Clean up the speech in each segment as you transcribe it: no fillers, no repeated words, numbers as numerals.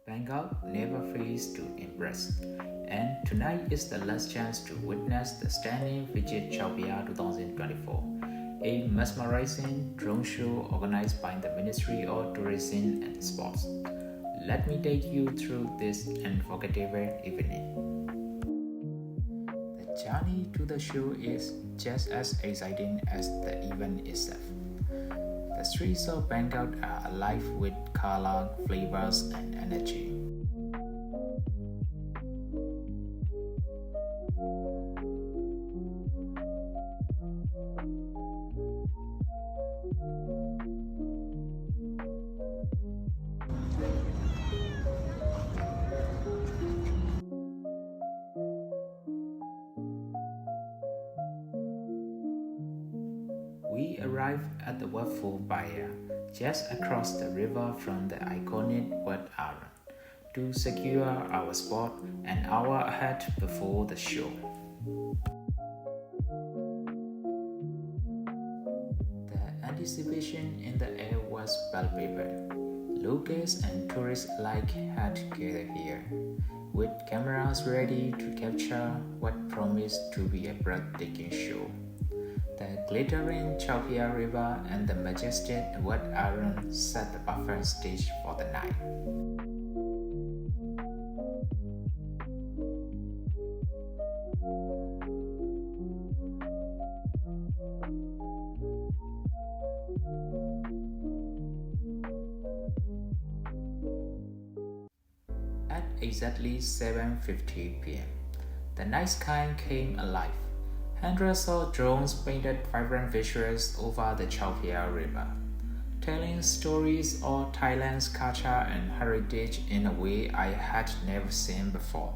Bangkok never fails to impress, and tonight is the last chance to witness the stunning Vijit Chao Phaya 2024, a mesmerizing drone show organized by the Ministry of Tourism and Sports. Let me take you through this unforgettable evening. The journey to the show is just as exciting as the event itself. The streets of Bangkok are alive with color, flavors, and energy. We arrived at the Wat Arun, just across the river from the iconic Wat Arun, to secure our spot an hour ahead before the show. The anticipation in the air was palpable. Locals and tourists alike had gathered here, with cameras ready to capture what promised to be a breathtaking show. The glittering Chao Phraya River and the majestic Wat Arun set the buffer stage for the night. At exactly 7:50 p.m., the night sky came alive. Hundreds of drones painted vibrant visuals over the Chao Phraya River, telling stories of Thailand's culture and heritage in a way I had never seen before.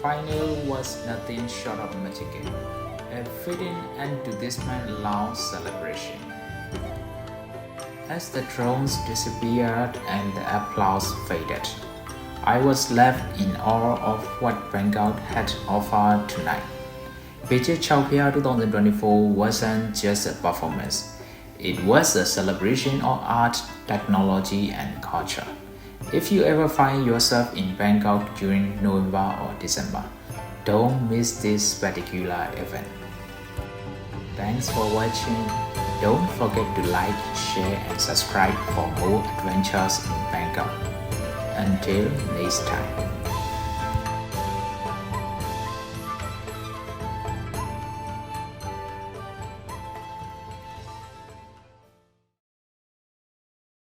final was nothing short of magical, a fitting end to this man-long celebration. As the drones disappeared and the applause faded, I was left in awe of what Bangkok had offered tonight. Vijit Chao Phaya 2024 wasn't just a performance, it was a celebration of art, technology, and culture. If you ever find yourself in Bangkok during November or December, don't miss this particular event. Thanks for watching. Don't forget to like, share, and subscribe for more adventures in Bangkok. Until next time.